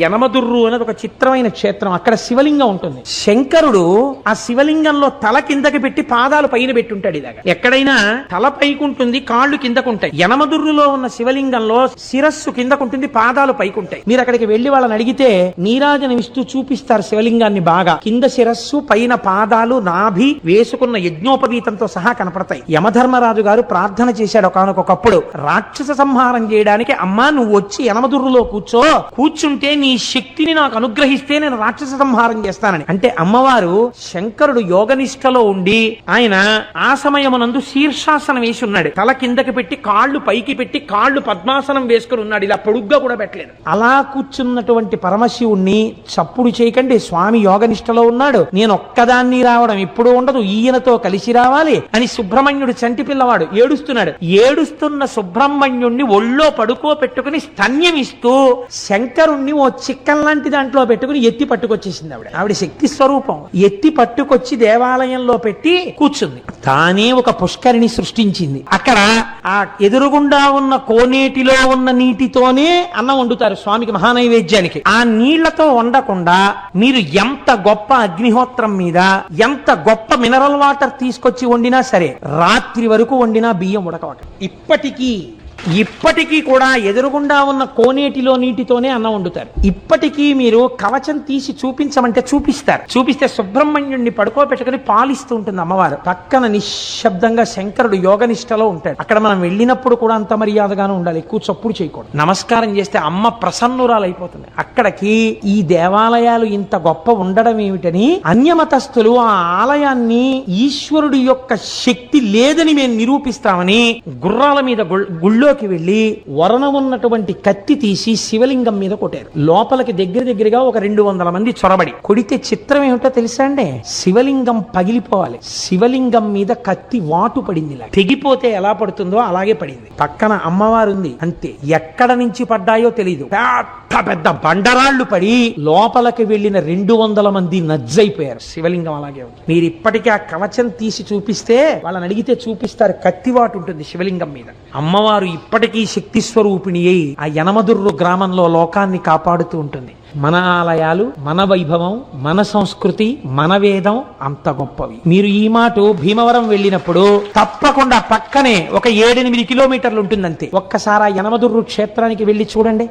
యనమదుర్రు అనేది ఒక చిత్రమైన క్షేత్రం. అక్కడ శివలింగం ఉంటుంది. శంకరుడు ఆ శివలింగంలో తల కిందకి పెట్టి పాదాలు పైన పెట్టుంటాడు. ఇలాగా ఎక్కడైనా తల పైకుంటుంది, కాళ్ళు కిందకుంటాయి. యనమదుర్రులో ఉన్న శివలింగంలో శిరస్సు కిందకుంటుంది, పాదాలు పైకుంటాయి. మీరు అక్కడికి వెళ్లి వాళ్ళని అడిగితే నీరాజనం ఇస్తూ చూపిస్తారు శివలింగాన్ని. బాగా కింద శిరస్సు, పైన పాదాలు, నాభి, వేసుకున్న యజ్ఞోపవీతంతో సహా కనపడతాయి. యమధర్మరాజు గారు ప్రార్థన చేశాడు ఒకానొకప్పుడు, రాక్షస సంహారం చేయడానికి అమ్మా నువ్వు వచ్చి యనమదుర్రులో కూర్చుంటే నీ శక్తిని నాకు అనుగ్రహిస్తే నేను రాక్షస సంహారం చేస్తానని. అంటే అమ్మవారు శంకరుడు యోగనిష్టలో ఉండి ఆయన ఆ సమయమునందు శీర్షాసనం వేసి ఉన్నాడు. తల కిందకి పెట్టి కాళ్ళు పైకి పెట్టి కాళ్ళు పద్మాసనం వేసుకుని ఉన్నాడు. ఇలా పొడుగ్గా కూడా పెట్టలేదు. అలా కూర్చున్నటువంటి పరమశివుణ్ణి చప్పుడు చేయకండి, స్వామి యోగనిష్టలో ఉన్నాడు, నేను ఒక్కదాన్ని రావడం ఇప్పుడు ఉండదు, ఈయనతో కలిసి రావాలి అని సుబ్రహ్మణ్యుడు చంటి పిల్లవాడు ఏడుస్తున్నాడు. ఏడుస్తున్న సుబ్రహ్మణ్యుణ్ణి ఒళ్ళో పడుకోపెట్టుకుని స్తన్యమిస్తూ శంకరుణ్ణి ఓ చిక్కన్ లాంటి దాంట్లో పెట్టుకుని ఎత్తి పట్టుకొచ్చేసింది. ఆవిడ శక్తి స్వరూపం. ఎత్తి పట్టుకొచ్చి దేవాలయంలో పెట్టి కూర్చుంది. తానే ఒక పుష్కరిణి సృష్టించింది. అక్కడ ఆ ఎదురుగుండా ఉన్న కోనేటిలో ఉన్న నీటితోనే అన్నం వండుతారు స్వామికి మహానైవేద్యానికి. ఆ నీళ్లతో వండకుండా మీరు ఎంత గొప్ప అగ్నిహోత్రం మీద ఎంత గొప్ప మినరల్ వాటర్ తీసుకొచ్చి వండినా సరే రాత్రి వరకు వండినా బియ్యం ఉడకవట. ఇప్పటికీ కూడా ఎదురుగుండా ఉన్న కోనేటిలో నీటితోనే అన్నం వండుతారు. ఇప్పటికీ మీరు కవచం తీసి చూపించమంటే చూపిస్తే సుబ్రహ్మణ్యుడిని పడుకోబెట్టుకుని పాలిస్తూ ఉంటుంది అమ్మవారు. పక్కన నిశ్శబ్దంగా శంకరుడు యోగనిష్టలో ఉంటాడు. అక్కడ మనం వెళ్ళినప్పుడు కూడా అంత మర్యాదగానే ఉండాలి, ఎక్కువ చప్పుడు చేయకూడదు. నమస్కారం చేస్తే అమ్మ ప్రసన్నురాలైపోతుంది. అక్కడికి ఈ దేవాలయాలు ఇంత గొప్ప ఉండడం ఏమిటని అన్యమతస్థులు ఆ ఆలయాన్ని ఈశ్వరుడి యొక్క శక్తి లేదని మేము నిరూపిస్తామని గుర్రాల మీద గుళ్ళోకి వెళ్ళి వరణం ఉన్నటువంటి కత్తి తీసి శివలింగం మీద కొట్టారు. లోపలికి దగ్గరగా ఒక 200 మంది చొరబడి కొడితే చిత్రం ఏమిటో తెలుసా అండి? శివలింగం పగిలిపోవాలి. శివలింగం మీద కత్తి వాటు పడింది. ఇలా తెగిపోతే ఎలా పడుతుందో అలాగే పడింది. పక్కన అమ్మవారు ఉంది, అంతే. ఎక్కడ నుంచి పడ్డాయో తెలియదు. పెద్ద బండరాళ్లు పడి లోపలికి వెళ్లిన 200 మంది నజ్జైపోయారు. శివలింగం అలాగే ఉంది. మీరు ఇప్పటికీ ఆ కవచం తీసి చూపిస్తే వాళ్ళని అడిగితే చూపిస్తారు, కత్తివాటు ఉంటుంది శివలింగం మీద. అమ్మవారు ఇప్పటికీ శక్తి స్వరూపిణి అయి ఆ యనమదుర్రు గ్రామంలో లోకాన్ని కాపాడుతూ ఉంటుంది. మన ఆలయాలు, మన వైభవం, మన సంస్కృతి, మన వేదం అంత గొప్పవి. మీరు ఈ మాట భీమవరం వెళ్ళినప్పుడు తప్పకుండా పక్కనే ఒక 7-8 కిలోమీటర్లు ఉంటుందంతే. ఒక్కసారి ఆ యనమదుర్రు క్షేత్రానికి వెళ్ళి చూడండి.